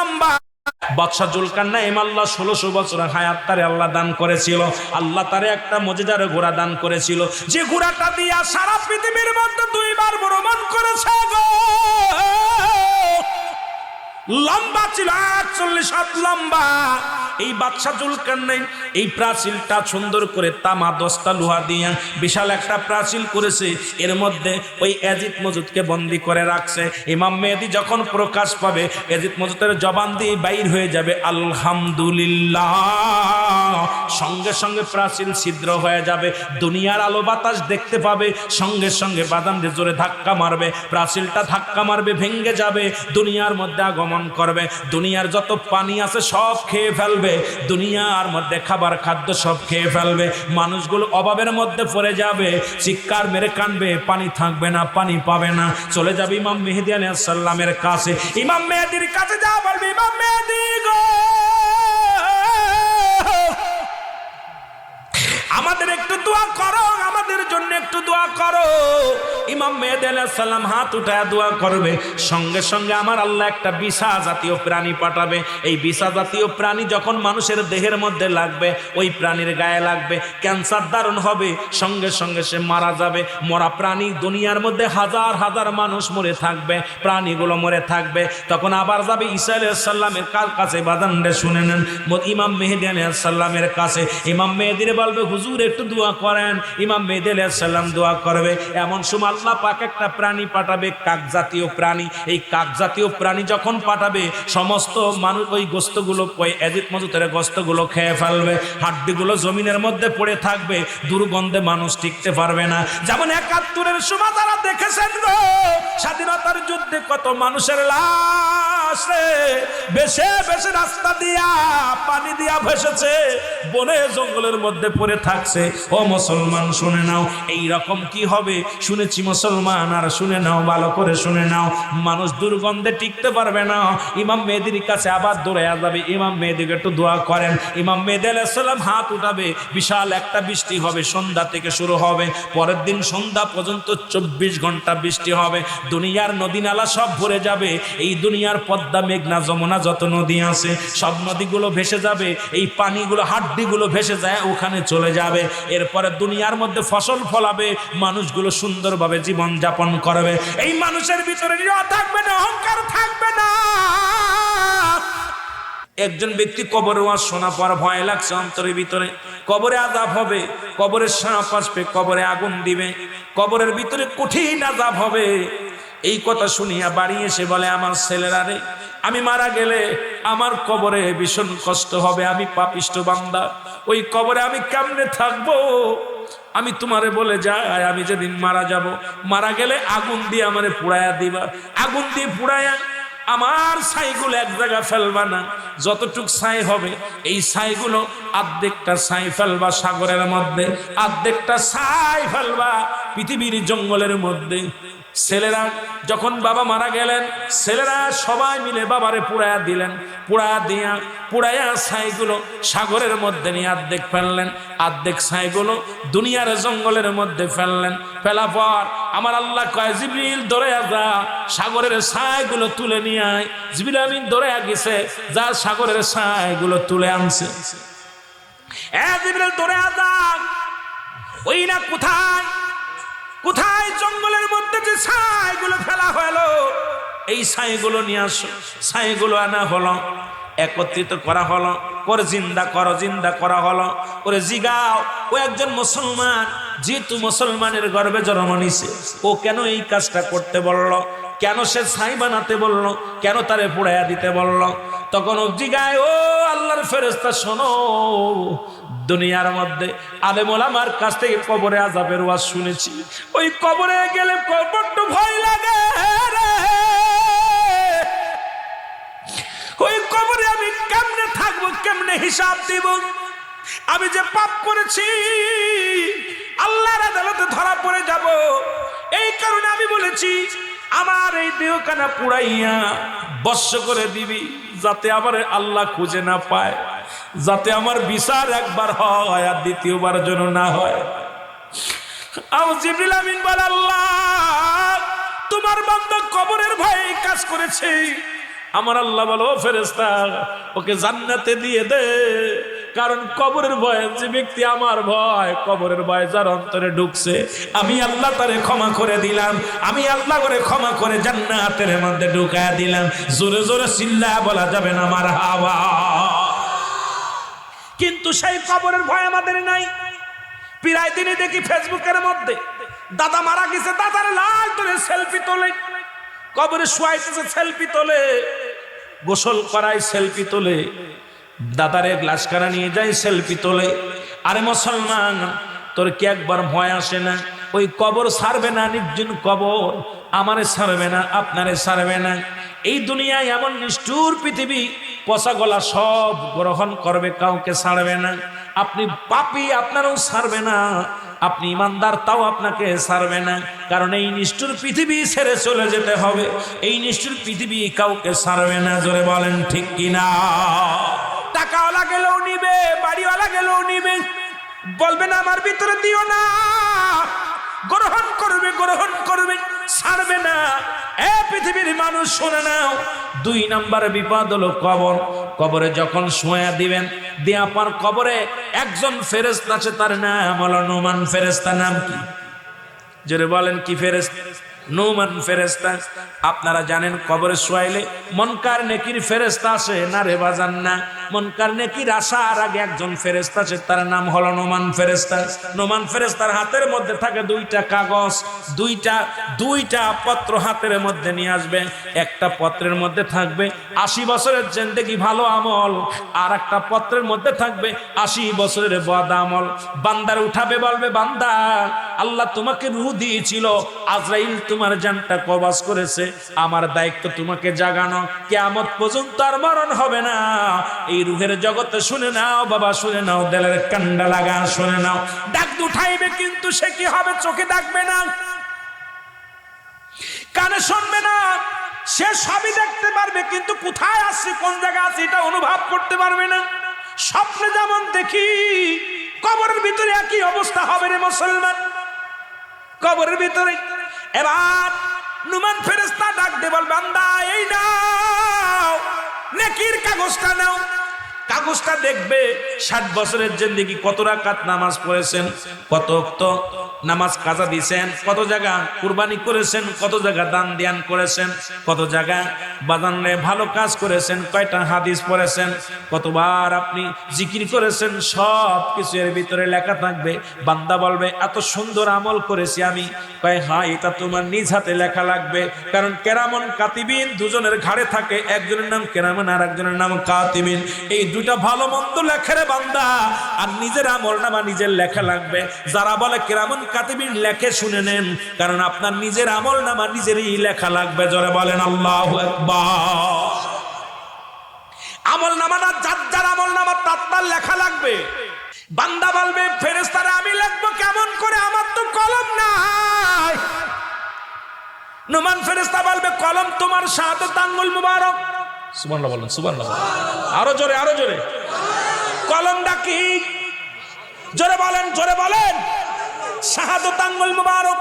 লম্বা। বাদশা জুলকারনাইন আল্লাহ 1600 বছর হায়াত তারে আল্লাহ দান করেছিল। আল্লাহ তারে একটা মজেদার ঘোড়া দান করেছিল, যে ঘোড়াটা দিয়া সারা পৃথিবীর মধ্যে 2 বার ভ্রমণ করেছে গো। লম্বা ছিল 48 হাত লম্বা। এই বাদশা জুলকারনাইন এই প্রাচীলটা সুন্দর করে তামা 10টা লোহা দিয়া বিশাল একটা প্রাচীল করেছে। এর মধ্যে ওই ইয়াজিদ মজুদকে বন্দী করে রাখছে। ইমাম মেহেদী যখন প্রকাশ পাবে, ইয়াজিদ মজুদের জবান দিয়ে বাইর হয়ে যাবে আলহামদুলিল্লাহ, সঙ্গে সঙ্গে প্রাচীল ছিদ্র হয়ে যাবে। দুনিয়ার আলো বাতাস দেখতে পাবে, সঙ্গে সঙ্গে বাদামে জোরে ধাক্কা মারবে, প্রাচীলটা ধাক্কা মারবে, ভেঙে যাবে, দুনিয়ার মধ্যে আগমন করবে। দুনিয়ার যত পানি আছে সব খেয়ে ফেলবে, দুনিয়ার মধ্যে খাবার খাদ্য সব খেয়ে ফেলবে। মানুষগুলো অভাবের মধ্যে পড়ে যাবে, চিৎকার মেরে কানবে, পানি থাকবে না, পানি পাবে না। চলে যাবে ইমাম মেহেদী আলাইহিস সালামের কাছে। ইমাম মেহেদীর কাছে যা বলবে, ইমাম মেহেদী গো, আমাদের একটু দোয়া করো, আমাদের জন্য একটু দোয়া করো। ইমাম মেহেদী আলাইহিস সালাম হাত উঠায় দোয়া করবে, সঙ্গে সঙ্গে আমার আল্লাহ একটা বিছা জাতীয় প্রাণী পাঠাবে। এই বিছা জাতীয় প্রাণী যখন মানুষের দেহের মধ্যে লাগবে, ওই প্রাণীর গায়ে লাগবে, ক্যান্সার ধারণ হবে, সঙ্গে সঙ্গে সে মারা যাবে। মরা প্রাণী, দুনিয়ার মধ্যে হাজার হাজার মানুষ মরে থাকবে, প্রাণীগুলো মরে থাকবে। তখন আবার যাবে ঈসা আলাইহিস সালামের কাছে, বাদানরে শুনে নেন, ইমাম মেহেদী আলাইহিস সালামের কাছে। ইমাম মেহেদীরে বলবে, হুজুর একটু দোয়া করেন। ইমাম মেহেদী আলাইহিস সালাম দোয়া করবে। এমন সময় আল্লাহ পাক একটা প্রাণী পাঠাবে, কাক জাতীয় প্রাণী। এই কাক জাতীয় প্রাণী যখন পাঠাবে, সমস্ত মানুষ ওই গোস্তগুলো, ওই ইয়াজিদ মজুদের গোস্তগুলো খেয়ে ফেলবে, হাড্ডিগুলো জমিনের মধ্যে পড়ে থাকবে, দুর্গন্ধে মানুষ টিকতে পারবে না। যেমন 71-এর সময় তারা দেখেছেন গো, স্বাধীনতার যুদ্ধে কত মানুষের লাশ ভেসে ভেসে রাস্তা দিয়া পানি দিয়া ভেসেছে, বনে জঙ্গলের মধ্যে পড়ে থাকছে। ও মুসলমান শুনে নাও, এই রকম কি হবে শুনেছি মুসলমান, আর শুনে নাও, ভালো করে শুনে নাও, মানুষ দুর্গন্ধে টিকতে পারবে না। ইমাম মেহেদীর কাছে আবার দৌড়াইয়া যাবে, ইমাম মেহেদীকে একটু দোয়া করেন। ইমাম মেহেদী আলাইহিস সালাম হাত উঠাবে, বিশাল একটা বৃষ্টি হবে, সন্ধ্যা থেকে শুরু হবে, পরের দিন সন্ধ্যা পর্যন্ত 24 ঘন্টা বৃষ্টি হবে। দুনিয়ার নদী নালা সব ভরে যাবে। এই দুনিয়ার পদ্মা, মেঘনা, যমুনা যত নদী আছে সব নদীগুলো ভেসে যাবে, এই পানিগুলো, হাড্ডিগুলো ভেসে যায় ওখানে চলে যাবে। এরপরে দুনিয়ার মধ্যে ফসল ফলাবে, মানুষগুলো সুন্দরভাবে জীবন যাপন করবে। এই মানুষের ভিতরে রিয়া থাকবে না, অহংকার থাকবে না। একজন ব্যক্তি কবরে ওয়াজ শোনা পর ভয় লাগছে অন্তরের ভিতরে, কবরে আযাব হবে, কবরে সাপ আসবে, কবরে আগুন দিবে, কবরের ভিতরে কঠিন আযাব হবে। এই কথা শুনিয়া বাড়ি এসে বলে, আমার ছেলেরা রে, আমি মারা গেলে আমার কবরে ভীষণ কষ্ট হবে, আমি পাপিষ্ঠ বান্দা, ওই কবরে আমি কেমনে থাকবো? আমি তোমারে বলে যাই, আমি যেদিন মারা যাব, মারা গেলে আগুন দিয়ে আমারে পুড়াইয়া দিবা, আগুন দিয়ে পুড়াইয়া আমার ছাইগুলো এক জায়গা ফেলবা না, যতটুক ছাই হবে এই ছাইগুলো অর্ধেকটা ছাই ফেলবা সাগরের মধ্যে, অর্ধেকটা ছাই ফেলবা পৃথিবীর জঙ্গলের মধ্যে। ছেলেরা যখন বাবা মারা গেলেন, ছেলেরা সবাই মিলে বাবারে পুড়াইয়া দিলেন, পুড়াইয়া ছাইগুলো সাগরের মধ্যে নিয়ে অর্ধেক ফেললেন, অর্ধেক ছাইগুলো দুনিয়ার জঙ্গলের মধ্যে ফেললেন। ফেলা পর আমার আল্লাহ কয়, জিবরিল দৌড়াইয়া যা, সাগরের ছাইগুলো তুলে নিয়ে আয়। জিবরিল আমিন দৌড়াইয়া গেছে, যা সাগরের ছাইগুলো তুলে আনছে। জিবরিল দৌড়াইয়া যা, ওই না কোথায় কোথায় জঙ্গলের মধ্যে যে ছাইগুলো ফেলা হলো, এই ছাইগুলো নিয়ে আসো। ছাইগুলো আনা হলো, একত্রিত করা হলো, করে জিন্দা করা হলো, করে জিগাও ও একজন মুসলমান, যেহেতু মুসলমানের গর্ভে জন্ম নিছে, ও কেন এই কাজটা করতে বললো, কেন সে ছাই বানাতে বললো, কেন তারে পুড়াইয়া দিতে বললো? তখন ও জিগায়, ও আল্লাহর ফেরেশতা শোনো, দুনিয়ার মধ্যে আলেম ওলামার কাছ থেকে কবরে আযাবের ওয়াজ শুনেছি, ওই কবরে গেলে বড্ড ভয় লাগে রে, ওই কবরে আমি কেমনে থাকবো, কেমনে হিসাব দিব? আমি যে পাপ করেছি আল্লাহর আদালতে ধরা পড়ে যাব। এই কারণে আমি বলেছি, আমার এই দেহখানা পুড়াইয়া বর্ষ করে দিবি, যাতে আবার আল্লাহ খুঁজে না পায়, যাতে আমার বিচার একবার হয় আর দ্বিতীয়বার যেন না হয়। জিবরিল আমিন বলে, আল্লাহ তোমার বান্দা কবরের ভয়ে কাজ করেছে, আমার আল্লাহ বলো ফেরেশতা ওকে জান্নাতে দিয়ে দে, কারণ কবরের ভয়ে যে ব্যক্তি আমার ভয়, কবরের ভয় যার অন্তরে ঢুকছে, আমি আল্লাহ তারে ক্ষমা করে দিলাম, আমি আল্লাহ করে ক্ষমা করে জান্নাতের মধ্যে ঢুকায়া দিলাম। জোরে জোরে চিল্লায়া বলা যাবে না মারহাবা। কিন্তু সেই কবরের ভয় আমাদের নাই। প্রায় দিনই দেখি ফেসবুকের মধ্যে দাদা মারা গেছে, দাদার লাশ ধরে সেলফি তোলে, কবরে শুয়াইতেছে সেলফি তোলে, গোসল করায় সেলফি তোলে, দাদারে গ্লাস কানা নিয়ে যায় সেলফি তোলে। আরে মুসলমান, তোর কি একবার ভয় আসে না? ওই কবর ছাড়বে না, নির্জন কবর আমারে ছাড়বে না, আপনারে ছাড়বে না। এই দুনিয়ায় এমন নিষ্ঠুর পৃথিবী, পচা গলা সব গ্রহণ করবে, কাউকে ছাড়বে না। আপনি পাপী, আপনারও ছাড়বে না। আপনি ইমানদার, তাও আপনাকে ছাড়বে না। কারণ এই নিষ্ঠুর পৃথিবী ছেড়ে চলে যেতে হবে। এই নিষ্ঠুর পৃথিবী কাউকে ছাড়বে না। জোরে বলেন ঠিক কিনা? টাকাওয়ালা গেলেও নিবে, বাড়িওয়ালা গেলেও নিবে, বলবে না আমার ভিতরে দিও না, গ্রহণ করবে, গ্রহণ করবে, ছাড়বে না। এ পৃথিবীর মানুষ শুনে নাও, 2 নাম্বার বিপদ হলো কবর। কবরে যখন শোয়া দিবেন, দিয়া পর কবরে একজন ফেরেশতা আছে, তার নাম হলো নুমান ফেরেশতা। নাম কি? জোরে বলেন কি ফেরেশতা? নুমান ফেরেশতা। আপনারা জানেন কবরে শোয়াইলে মুনকার নেকির ফেরেশতা আসে না রে বাজান? না। মুনকার নেকির আসার আগে একজন ফেরেশতা আছে, তার নাম হলো নুমান ফেরেশতা। নুমান ফেরেশতার হাতের মধ্যে থাকে 2টা কাগজ, দুইটা পত্র হাতের মধ্যে নিয়ে আসবে। একটা পত্রের মধ্যে থাকবে 80 বছরের জিন্দেগি ভালো আমল, আর একটা পত্রের মধ্যে থাকবে 80 বছরের বদ আমল। বান্দার উঠাবে, বলবে বান্দা, আল্লাহ তোমাকে রূহ দিয়েছিল, আজরাইল তোমার জানটা কবজ করেছে, আমার দায়িত্ব তোমাকে জাগানো, কিয়ামত পর্যন্ত আর মরণ হবে না। এই রূহের জগতে শুনে নাও বাবা, শুনে নাও, দিলের কান্ডা লাগা শুনে নাও। ডাক উঠাইবে, কিন্তু সে কি হবে? চোখে দেখবে না, কানে শুনবে না, সে সবই দেখতে পারবে, কিন্তু কোথায় আছি, কোন জায়গায় আছি, এটা অনুভব করতে পারবে না। স্বপ্নে যেমন দেখি, কবরের ভিতরে একই অবস্থা হবে রে মুসলমান। কবরের ভিতরে এবার নুমান ফেরেশতা ডাক দে, বল বান্দা এই নাও, নেকির কাগজটা নাও। কাগজটা দেখবে 60 বছরের জিন্দেগি কত রাকাত নামাজ পড়েছেন, কত ওয়াক্ত নামাজ কাজা দিয়েছেন, কত জায়গা কুরবানি করেছেন, কত জায়গা দান ধ্যান করেছেন, কত জায়গা বাজানে ভালো কাজ করেছেন, কয়টা হাদিস পড়েছেন, কতবার আপনি জিকির করেছেন, সব কিছু এর ভিতরে লেখা থাকবে। বান্দা বলবে এত সুন্দর আমল করেছি আমি। কয় হ্যাঁ, এটা তোমার নিজ হাতে লেখা লাগবে, কারণ কেরামন কাতিবিন দুজনের ঘাড়ে থাকে, একজনের নাম কেরামন আর একজনের নাম কাতিবিন। এই দুইটা ভালো মন্দ লেখে রে বান্দা, আর নিজের আমল নামা নিজের লেখা লাগবে। যারা বলে কেরামন কাতিবিন লেখে, শুনে নেন, কারণ আপনার নিজের আমল নামা নিজেরই লেখা লাগবে। জোরে বলেন আল্লাহু আকবার। আমল নামাটা যার আমল নামা তার লেখা লাগবে। বান্দা বলবে ফেরেশতারা আমি লিখবো কেমন করে, আমার তো কলম নাই। নুমান ফেরেশতা বলবে কলম তোমার শাহাদাত আঙ্গুল মুবারক। সুবহানাল্লাহ বলেন, সুবহানাল্লাহ। আরো জোরে, আরো জোরে। কলমটা কি? জোরে বলেন, জোরে বলেন। শাহাদাত আঙ্গুল মুবারক,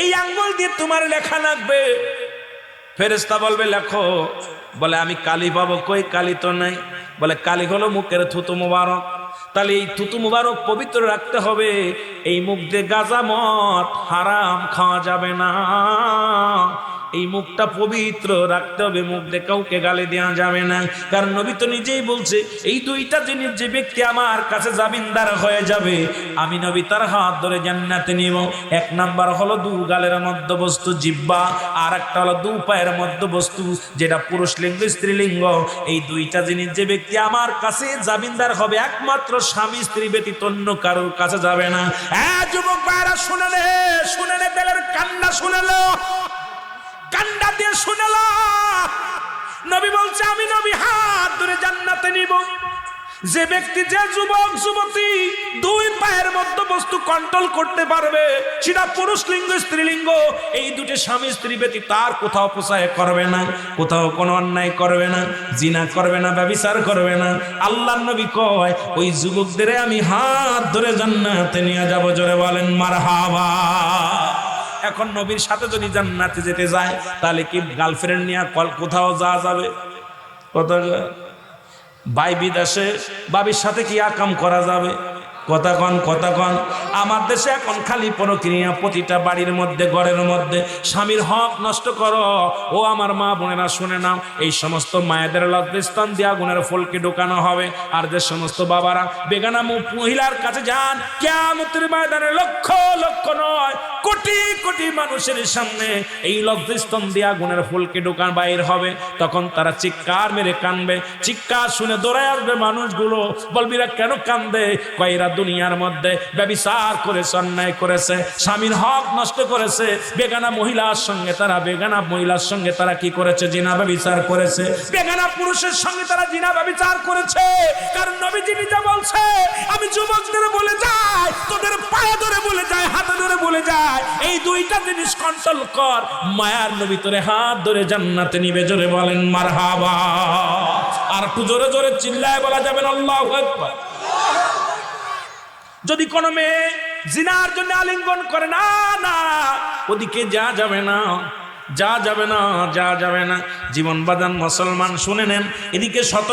এই আঙ্গুল দিয়ে তোমার লেখা লাগবে। ফেরেশতা বলবে লেখো। বলে আমি কালি পাবো কই? কালি তো নাই। বলে কালি হলো মুখের থুতু মুবারক। তাহলে এই থুতু মুবারক পবিত্র রাখতে হবে। এই মুখ দিয়ে গাঁজা মদ হারাম খাওয়া যাবে না। এই মুখটা পবিত্র রাখতে হবে, মুখ দিয়ে কাউকে গালি দেওয়া যাবে না। কারণ নবী তো নিজেই বলছে, এই 2টা জিনিস যে ব্যক্তি আমার কাছে জামিনদার হয়ে যাবে, আমি নবী তার হাত ধরে জান্নাতে নিব। 1 নাম্বার হলো 2 গালের মধ্যবস্তু জিহ্বা, আর একটা হলো 2 পায়ের মধ্যবস্তু, যেটা পুরুষ লিঙ্গ স্ত্রীলিঙ্গ। এই 2টা জিনিস যে ব্যক্তি আমার কাছে জামিনদার হবে, একমাত্র স্বামী স্ত্রী ব্যতীত অন্য কারোর কাছে যাবে না। যুবক ভাইরা শুনে নে, শুনে নে, বেলের কান্না শুনে লো, কান্ডা দিয়ে শুনেল। নবী বলছে আমি নবী হাত ধরে জান্নাতে নিব। যে ব্যক্তি, যে যুবক যুবতী 2 পায়ের মধ্যে বস্তু কন্ট্রোল করতে পারবে, সেটা পুরুষ লিঙ্গ স্ত্রীলিঙ্গ, এই 2টি স্বামী স্ত্রী ব্যতীত তার কোথাও প্রচার করবে না, কোথাও কোনো অন্যায় করবে না, জিনা করবে না, ব্যভিচার করবে না। আল্লাহর নবী কয় ওই যুবকদের আমি হাত ধরে জান্নাতে নিয়ে যাব। জোরে বলেন মারহাবা। এখন নবীর সাথে যদি জান্নাতে যেতে যায় তাহলে কি গার্লফ্রেন্ড নিয়ে কোথাও যাওয়া যাবে? কোথাও ভাই বিদেশে বাবির সাথে কি আকাম করা যাবে? কথা কন। আমার দেশে এখন খালি প্রক্রিয়া, প্রতিটা বাড়ির মধ্যে ঘরের মধ্যে স্বামীর হক নষ্ট করো। ও আমার মা বোনেরা শুনে নাও, এই সমস্ত মায়েদের লজ্জাস্থান দিয়ে আগুনের ফুলকে ঢোকানো হবে। আর যে সমস্ত বাবারা বেগানা মহিলার কাছে যান, কিয়ামতের ময়দানে লক্ষ লক্ষ নয় কোটি কোটি মানুষের সামনে এই লজ্জাস্থান দিয়ে আগুনের ফুলকে ঢোকান বাইর হবে, তখন তারা চিৎকার মেরে কানবে। চিৎকার শুনে দৌড়ায় আসবে মানুষগুলো, বলবিরা কেন কান্দে? কয়রা দুনিয়ার মধ্যে ব্যভিচার করেছে, অন্যায় করেছে, স্বামীর হক নষ্ট করেছে, বেগানা মহিলার সঙ্গে তারা কি করেছে? জিনা ব্যভিচার করেছে। বেগানা পুরুষের সঙ্গে তারা জিনা ব্যভিচার করেছে। কারণ নবীজি নিজে বলছে, আমি যুবকদের বলে যাই, তোদের পায়ে ধরে বলে যায়, হাতে ধরে বলে যায়, এই দুইটা জিনিস কন্ট্রোল কর, মায়ার নবী তোরে হাত ধরে জান্নাতে নিবে। জোরে বলেন মারহাবা। আর একটু জোরে জোরে চিল্লায় বলা যাবে না আল্লাহু আকবার। যদি কোনো মেয়ে জিনার জন্য আলিঙ্গন করে, না না, ওদিকে যা যাবে না। জীবন বাদান মুসলমান শুনে নেন, এদিকে শত